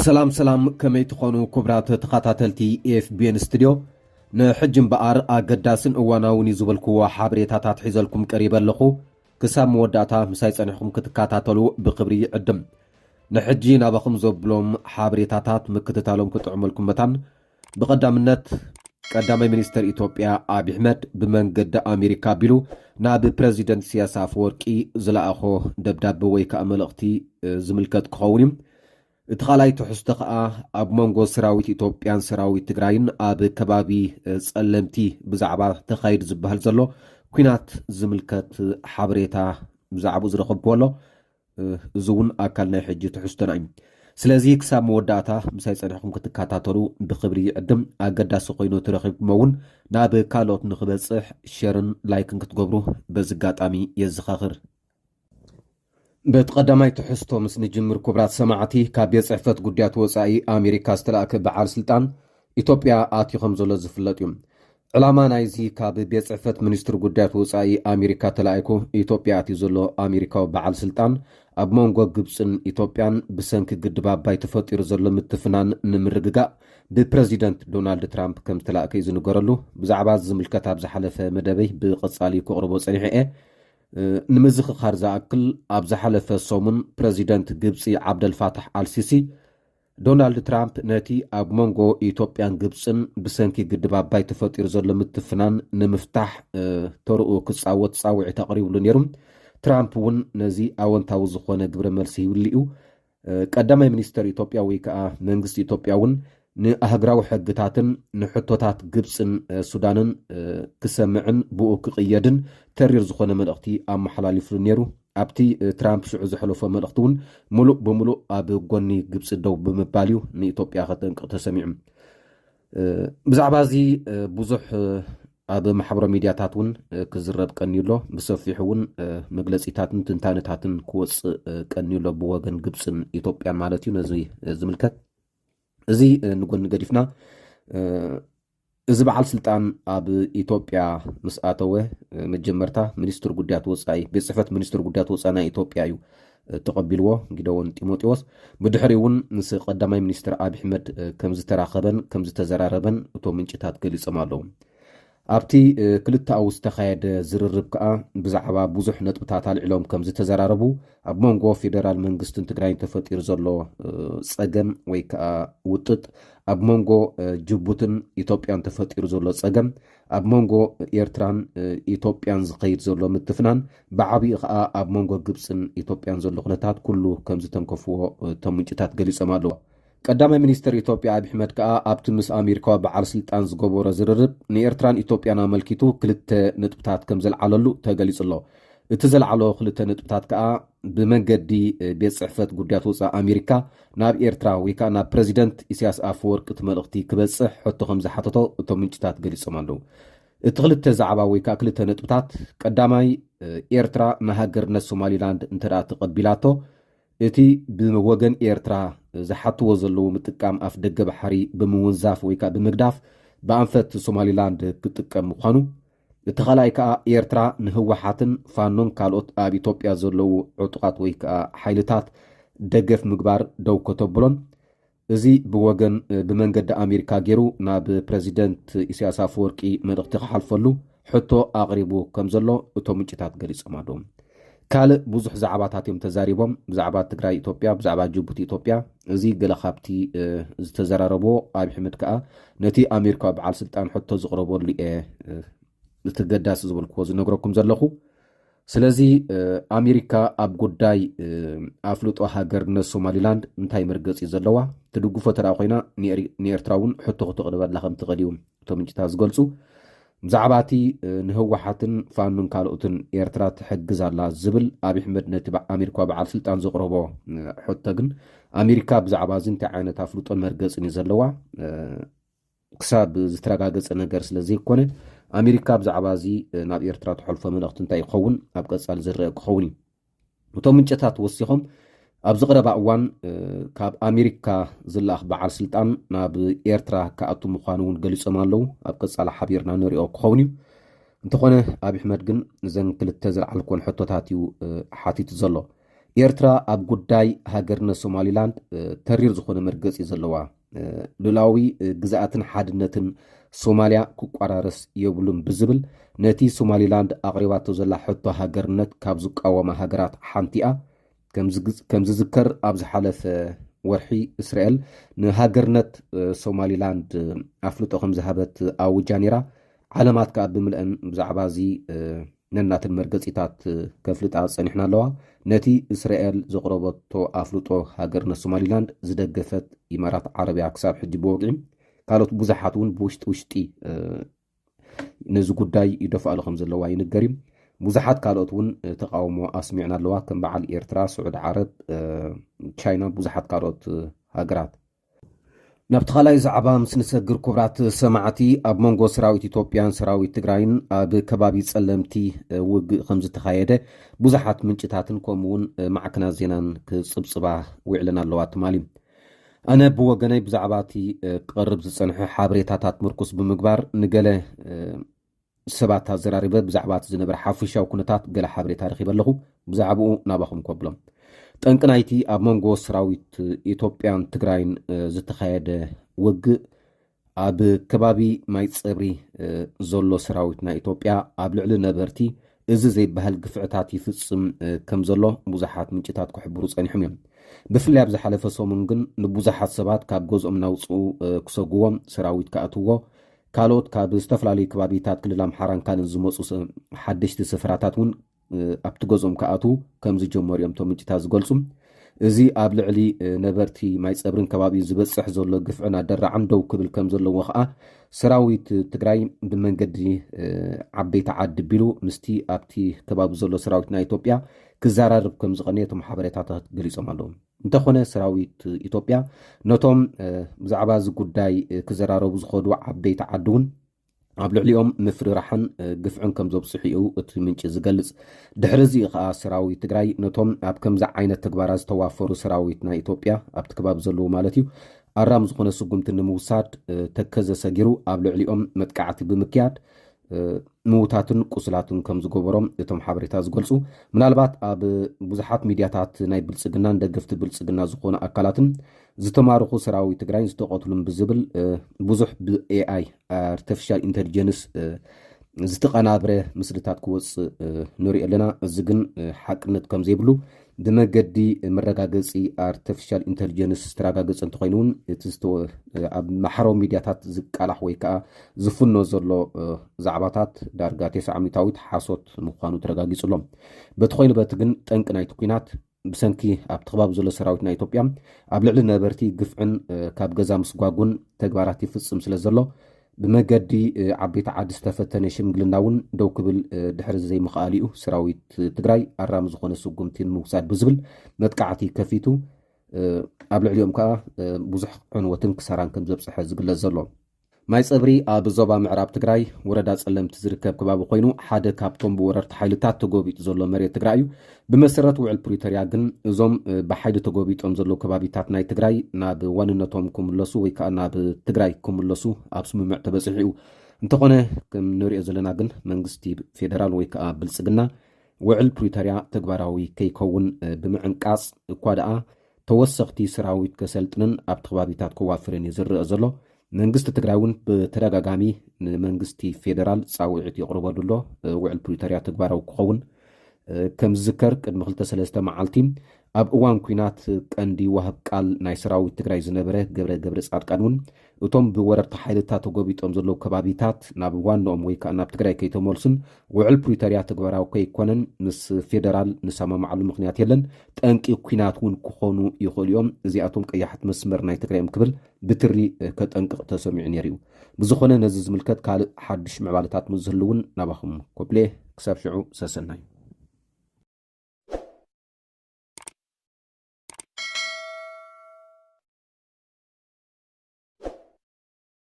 ሰላም ከመይ ትኾኑ ክብራት ተኸታተልቲ ኤፍቢኤን ስቱዲዮ ንሕጅም በኣር ኣገዳስን እዋናውን ዝበልክዎ ሓበሬታታት ሒዘልኩም ቀሪበ ኣለኹ ክሳብ መወዳእታ ምሳይ ጸኒሕኩም ክትከታተሉ ብክብሪ ይዕድም ንሕጂ ናባኹም ዘብሎም ሓበሬታታት ምክትታሎም ክጥዕመልኩም መታን ብቐዳምነት ቀዳማይ ሚኒስተር ኢትዮጵያ አብይ አሕመድ ብመንገዲ አሜሪካ ቢሉ ናብ ፕሬዚደንት ኢሳያስ አፈወርቂ ዝለኣኾ ደብዳቤ ወይ ከዓ መልእኽቲ ዝምልከት ክኸውን እዩ እቲ ኻልኣይ ትሕዝቶ ከዓ ኣብ መንጎ ሰራዊት ኢትዮጵያን ሰራዊት ትግራይን ኣብ ከባቢ ጸለምቲ ብዛዕባ ተኻይድ ዝበሃል ዘሎ ኩናት ዝምልከት ሓበሬታ ብዛዕባኡ ዝረኸብክዎ ኣሎ እዚ እውን ኣካል ናይ ሕጂ ትሕዝቶና እዩ ስለዚ ክሳብ መወዳእታ ምሳይ ጸኒሕኩም ክትከታተሉ ብክብሪ ይዕድም ኣገዳሲ ኮይኑ ትረኺብኩም እውን ናብ ካልኦት ንኽበጽሕ ሼርን ላይክን ክትገብሩ በዚ ኣጋጣሚ የዘኻኽር በተቀዳማይ ትሕዝቶ ምስ ንጅምር ክቡራት ሰማዕቲ ካብ ቤት ጽሕፈት ጉዳያት ወጻኢ ኣሜሪካ ዝተላእከ በዓል ስልጣን ኢትዮጵያ ኣትዩ ከም ዘሎ ዝፍለጥ እዩ ዕላማ ናይዚ ካብ ቤት ጽሕፈት ሚኒስትር ጉዳያት ወጻኢ ኣሜሪካ ተላእኩ ኢትዮጵያ ኣትዩ ዘሎ ኣሜሪካዊ በዓል ስልጣን ኣብ መንጎ ግብፅን ኢትዮጵያን ብሰንኪ ግድብ ኣባይ ተፈጢሩ ዘሎ ምትፍናን ንምርግጋእ ብፕሬዚደንት ዶናልድ ትራምፕ ከም ዝተላእከ እዩ ዝንገረሉ ብዛዕባ ዝምልከት ኣብ ዝሓለፈ መደበይ ብቐጻሊ ክቕርቦ ጸኒሐ እየ ንምዝኽኻር ዝኣክል ኣብ ዝሓለፈ ሰሙን ፕሬዚደንት ግብፂ ዓብደልፋታሕ አልሲሲ ዶናልድ ትራምፕ ነቲ ኣብ መንጎ ኢትዮጵያን ግብፅን ብሰንኪ ግድብ ኣባይ ተፈጢሩ ዘሎ ምትፍናን ንምፍታሕ ተርኡ ክጻወት ጻውዒት ኣቕሪብሉ ነይሩ ትራምፕ እውን ነዚ ኣወንታዊ ዝኾነ ግብረ መልሲ ይውል እዩ ቀዳማይ ሚኒስተር ኢትዮጵያ ወይ ከዓ መንግስቲ ኢትዮጵያ እውን ንኣህግራዊ ሕግታትን ንሕቶታት ግብፅን ሱዳንን ክሰምዕን ብኡ ክቕየድን ተሪር ዝኾነ መልእኽቲ ኣመሓላሊፍሉ ነይሩ ኣብቲ ትራምፕ ሽዑ ዘሕለፎ መልእኽቲ እውን ሙሉእ ብምሉእ ኣብ ጎኒ ግብፂ ደው ብምባል እዩ ንኢትዮጵያ ከጠንቅቕ ተሰሚዑ ብዛዕባ እዚ ብዙሕ ኣብ ማሕበራዊ ሚድያታት እውን ክዝረብ ቀኒሎ ብሰፊሑ እውን መግለፂታትን ትንታነታትን ክወፅእ ቀኒሎ ብወገን ግብፅን ኢትዮጵያን ማለት እዩ ነዚ ዝምልከት እዚ ንጎኒ ገዲፍና እዚ በዓል ስልጣን ኣብ ኢትዮጵያ ምስ ኣተወ መጀመርታ ሚኒስትር ጉዳያት ወጻኢ ቤት ጽሕፈት ሚኒስትር ጉዳያት ወጻኢ ናይ ኢትዮጵያ እዩ ተቐቢልዎ ጊደወን ጢሞቴዎስ ብድሕሪ እውን ምስ ቀዳማይ ሚኒስትር አብይ አሕመድ ከም ዝተራኸበን ከም ዝተዘራረበን እቶም ምንጭታት ገሊፆም ኣለዉ ኣብቲ ክልተኣዊ ዝተኻየደ ዝርርብ ከዓ ብዛዕባ ብዙሕ ነጥብታት ኣልዒሎም ከም ዝተዘራረቡ ኣብ መንጎ ፌደራል መንግስትን ትግራይን ተፈጢሩ ዘሎ ጸገም ወይ ከዓ ውጥጥ ኣብ መንጎ ጅቡትን ኢትዮጵያን ተፈጢሩ ዘሎ ጸገም ኣብ መንጎ ኤርትራን ኢትዮጵያን ዝኸይድ ዘሎ ምትፍናን ብዓብዪ ከዓ ኣብ መንጎ ግብፅን ኢትዮጵያን ዘሎ ኩነታት ኩሉ ከም ዝተንከፍዎ እቶም ምንጭታት ገሊፆም ኣለዎ ቀዳማይ ሚኒስትር ኢትዮጵያ አብይ አሕመድ ከዓ ኣብቲ ምስ ኣሜሪካዊ በዓል ስልጣን ዝገበሮ ዝርርብ ንኤርትራን ኢትዮጵያን ኣመልኪቱ ክልተ ነጥብታት ከም ዘለዓለሉ ተገሊጹ ኣሎ እቲ ዘለዓሎ ክልተ ነጥብታት ከዓ ብመንገዲ ቤት ጽሕፈት ጉዳያት ወጻኢ ኣሜሪካ ናብ ኤርትራ ወይ ከዓ ናብ ፕሬዚደንት ኢሳያስ አፈወርቂ እቲ መልእኽቲ ክበጽሕ ሕቶ ከም ዝሓተቶ እቶም ምንጭታት ገሊፆም ኣለዉ እቲ ክልተ ዛዕባ ወይ ከዓ ክልተ ነጥብታት ቀዳማይ ኤርትራ ንሃገርነት ሶማሊላንድ እንተደኣ ተቐቢላቶ እቲ ብወገን ኤርትራ ዝሓትዎ ዘለዉ ምጥቃም ኣፍ ደገ ባሕሪ ብምውንዛፍ ወይ ከዓ ብምግዳፍ ብኣንፈት ሶማሊላንድ ክጥቀም ምዃኑ እቲ ኻልኣይ ከዓ ኤርትራ ንህወሓትን ፋኖን ካልኦት ኣብ ኢትዮጵያ ዘለዉ ዕጡቓት ወይ ከዓ ሓይልታት ደገፍ ምግባር ደው ከተብሎን እዚ ብወገን ብመንገዲ ኣሜሪካ ገይሩ ናብ ፕሬዚደንት ኢሳያስ አፈወርቂ መልእኽቲ ክሓልፈሉ ሕቶ ኣቕሪቡ ከም ዘሎ እቶም ምንጭታት ገሊፆም ኣለዉ ካልእ ብዙሕ ዛዕባታት እዮም ተዛሪቦም ብዛዕባ ትግራይ ኢትዮጵያ ብዛዕባ ጅቡቲ ኢትዮጵያ እዚ ገለ ካብቲ ዝተዘራረቦ አብይ አሕመድ ከዓ ነቲ ኣሜሪካዊ በዓል ስልጣን ሕቶ ዝቕረበሉ እየ እቲ ገዳሲ ዝበልክዎ ዝነግረኩም ዘለኹ ስለዚ ኣሜሪካ ኣብ ጉዳይ ኣፍልጦ ሃገርነት ሶማሊላንድ እንታይ መርገፂ ዘለዋ ትድግፎ ተረኣ ኮይና ንኤርትራ እውን ሕቶ ክትቕርበላ ከም ትኽእል እዩ እቶም ምንጭታት ዝገልፁ ብዛዕባ እቲ ንህወሓትን ፋኖን ካልኦትን ኤርትራ ትሕግዝ ኣላ ዝብል አብይ አሕመድ ነቲ ኣሜሪካዊ በዓል ስልጣን ዘቕረቦ ሕቶ ግን ኣሜሪካ ብዛዕባ እዚ እንታይ ዓይነት ኣፍልጦን መርገፅን እዩ ዘለዋ ክሳብ ዝተረጋገፀ ነገር ስለዘይኮነ ኣሜሪካ ብዛዕባ እዚ ናብ ኤርትራ ትሕልፎ መልእኽቲ እንታይ ይኸውን ኣብ ቀጻሊ ዝረአ ክኸውን እዩ እቶም ምንጭታት ወሲኾም ኣብ ዝቐረባ እዋን ካብ ኣሜሪካ ዝለኣኽ በዓል ስልጣን ናብ ኤርትራ ከኣቱ ምዃኑ እውን ገሊፆም ኣለዉ ኣብ ቀጻሊ ሓቢርና ንሪኦ ክኸውን እዩ እንተኾነ አብይ አሕመድ ግን እዘን ክልተ ዝለዓልኮን ሕቶታት እዩ ሓቲቱ ዘሎ ኤርትራ ኣብ ጉዳይ ሃገርነት ሶማሊላንድ ተሪር ዝኾነ መርገፂ ዘለዋ ሉላዊ ግዛኣትን ሓድነትን ሶማልያ ክቋራረስ የብሉን ብዝብል ነቲ ሶማሊላንድ ኣቕሪባቶ ዘላ ሕቶ ሃገርነት ካብ ዝቃወማ ሃገራት ሓንቲኣ ከም ዝዝከር ኣብ ዝሓለፈ ወርሒ እስራኤል ንሃገርነት ሶማሊላንድ ኣፍልጦ ከም ዝሃበት ኣውጃ ነይራ። ዓለማት ከዓ ብምልአን ብዛዕባ እዚ ነናትን መርገፂታት ከፍልጣ ፀኒሕና ኣለዋ። ነቲ እስራኤል ዘቕረበቶ ኣፍልጦ ሃገርነት ሶማሊላንድ ዝደገፈት ኢማራት ዓረብያ ክሳብ ሕጂ ብወግዒ ካልኦት ብዙሓት እውን ብውሽጢ ነዚ ጉዳይ ይደፍኣሉ ከም ዘለዋ ይንገር እዩ። ብዙሓት ካልኦት እውን ተቃውሞ ኣስሚዕና ኣለዋ ከም በዓል ኤርትራ፣ ስዑድ ዓረብ፣ ቻይና ብዙሓት ካልኦት ሃገራት። ናብቲ ካልኣይ ዛዕባ ምስ ንሰግር ክቡራት ሰማዕቲ ኣብ መንጎ ሰራዊት ኢትዮጵያን ሰራዊት ትግራይን ኣብ ከባቢ ጸለምቲ ውግእ ከም ዝተኻየደ ብዙሓት ምንጭታትን ከምኡውን ማዕከናት ዜናን ክፅብፅባ ውዕለን ኣለዋ ትማሊ። ኣነ ብወገነይ ብዛዕባ እቲ ክቐርብ ዝፀንሐ ሓበሬታታት ምርኩስ ብምግባር ንገለ ሰባት ኣዘራሪበ ብዛዕባ እቲ ዝነበረ ሓፈሻዊ ኩነታት ገለ ሓበሬታ ረኺበ ኣለኹ። ብዛዕባኡ ናባኹም ከብሎም ጠንቂ ናይቲ ኣብ መንጎ ሰራዊት ኢትዮጵያን ትግራይን ዝተኻየደ ውግእ ኣብ ከባቢ ማይ ፀብሪ ዘሎ ሰራዊት ናይ ኢትዮጵያ ኣብ ልዕሊ ነበርቲ እዚ ዘይበሃል ግፍዕታት ይፍፅም ከም ዘሎ ብዙሓት ምንጭታት ክሕብሩ ፀኒሖም እዮም። ብፍላይ ኣብ ዝሓለፈ ሰሙን ግን ንብዙሓት ሰባት ካብ ገዝኦም ናውፅኡ ክሰግዎም ሰራዊት ከኣትዎ ካልኦት ካብ ዝተፈላለዩ ከባቢታት ክልል ኣምሓራን ካልኦት ዝመፁ ሓደሽቲ ስፍራታት እውን ኣብቲ ገዝኦም ከኣቱ ከም ዝጀመሩ እዮም ቶም ምንጭታት ዝገልጹ። እዚ ኣብ ልዕሊ ነበርቲ ማይ ፀብርን ከባቢ ዝበፅሕ ዘሎ ግፍዕን ኣደራዓን ደው ክብል ከም ዘለዎ ከዓ ሰራዊት ትግራይ ብመንገዲ ዓበይቲ ዓዲ ቢሉ ምስቲ ኣብቲ ከባቢ ዘሎ ሰራዊት ናይ ኢትዮጵያ ክዘራርብ ከም ዝቐነየ እቶም ሓበሬታታት ገሊፆም ኣለዉ። እንተኾነ ሰራዊት ኢትዮጵያ ነቶም ብዛዕባ እዚ ጉዳይ ክዘራረቡ ዝኸዱ ዓበይቲ ዓዲ እውን ኣብ ልዕሊኦም ምፍርራሕን ግፍዕን ከም ዘብፅሑ እዩ እቲ ምንጭ ዝገልጽ። ድሕሪ እዚ ከዓ ሰራዊት ትግራይ ነቶም ኣብ ከምዚ ዓይነት ተግባራት ዝተዋፈሩ ሰራዊት ናይ ኢትዮጵያ ኣብቲ ከባቢ ዘለዉ ማለት እዩ ኣራም ዝኾነ ስጉምቲ ንምውሳድ ተከዘ ሰጊሩ ኣብ ልዕሊኦም መጥቃዕቲ ብምክያድ ምውታትን ቁስላትን ከም ዝገበሮም እቶም ሓበሬታ ዝገልጹ። ምናልባት ኣብ ብዙሓት ሚድያታት ናይ ብልፅግናን ደገፍቲ ብልፅግና ዝኾኑ ኣካላትን ዝተማርኹ ሰራዊት ትግራይን ዝተቐትሉን ብዝብል ብዙሕ ብኤኣይ ኣርቲፊሻል ኢንተሊጀንስ ዝተቐናብረ ምስልታት ክወፅእ ንሪኦ ኣለና። እዚ ግን ሓቅነት ከም ዘይብሉ ብመገዲ መረጋገፂ ኣርቲፊሻል ኢንተሊጀንስ ዝተረጋገፀ እንተኮይኑ እውን እቲ ኣብ ማሕበራዊ ሚድያታት ዝቃላሕ ወይ ከዓ ዝፍኖ ዘሎ ዛዕባታት ዳርጋ 90% ሓሶት ምዃኑ ተረጋጊጹሎም። በቲ ኮይኑ በቲ ግን ጠንቂ ናይቲ ኩናት ብሰንኪ ኣብቲ ከባቢ ዘሎ ሰራዊት ናይ ኢትዮጵያ ኣብ ልዕሊ ነበርቲ ግፍዕን ካብ ገዛ ምስጓጉን ተግባራት ይፍፅም ስለ ዘሎ ብመገዲ ዓበይቲ ዓዲ ዝተፈተነ ሽምግልና እውን ደው ክብል ድሕሪ ዘይምኽኣል እዩ ሰራዊት ትግራይ ኣራሚ ዝኾነ ስጉምቲ ንምውሳድ ብዝብል መጥቃዕቲ ከፊቱ ኣብ ልዕሊኦም ከዓ ብዙሕ ዕንወትን ክሳራን ከም ዘብፅሐ ዝግለጽ ዘሎ። ማይ ፀብሪ ኣብ ዞባ ምዕራብ ትግራይ ወረዳ ጸለምቲ ዝርከብ ከባቢ ኮይኑ ሓደ ካብቶም ብወረርቲ ሓይልታት ተጎቢጡ ዘሎ መሬት ትግራይ እዩ። ብመሰረት ውዕል ፕሪቶርያ ግን እዞም ብሓይሊ ተጎቢጦም ዘለዉ ከባቢታት ናይ ትግራይ ናብ ዋንነቶም ክምለሱ ወይ ከዓ ናብ ትግራይ ክምለሱ ኣብ ስምምዕ ተበፂሑ እዩ። እንተኾነ ከም ንሪኦ ዘለና ግን መንግስቲ ፌደራል ወይ ከዓ ብልፅግና ውዕል ፕሪቶርያ ተግባራዊ ከይከውን ብምዕንቃፅ እኳ ደኣ ተወሰኽቲ ሰራዊት ከሰልጥንን ኣብቲ ከባቢታት ክዋፍርን እዩ ዝርአ ዘሎ። መንግስቲ ትግራይ እውን ብተደጋጋሚ ንመንግስቲ ፌደራል ፃውዒት የቕርበሉ ኣሎ ውዕል ፕሪቶርያ ተግባራዊ ክኸውን። ከም ዝዝከር ቅድሚ 2-3 መዓልቲ ኣብ እዋን ኩናት ቀንዲ ዋህብ ቃል ናይ ሰራዊት ትግራይ ዝነበረ ገብረ ጻድቃን እውን እቶም ብወረርቲ ሓይልታት ተጎቢጦም ዘለዉ ከባቢታት ናብ ዋንኦም ወይ ከዓ ናብ ትግራይ ከይተመልሱን ውዕል ፕሪቶርያ ተግባራዊ ከይኮነን ምስ ፌደራል ንሰማማዓሉ ምክንያት የለን ጠንቂ ኩናት እውን ክኾኑ ይኽእሉ እዮም እዚኣቶም ቀያሕቲ መስመር ናይ ትግራይ እዮም ክብል ብትሪ ከጠንቅቕ ተሰሚዑ ነይሩ እዩ። ብዝኾነ ነዚ ዝምልከት ካልእ ሓድሽ ምዕባለታት ምዝህልውን ናባኹም ኮፕሌ ክሳብ ሽዑ ሰሰናዩ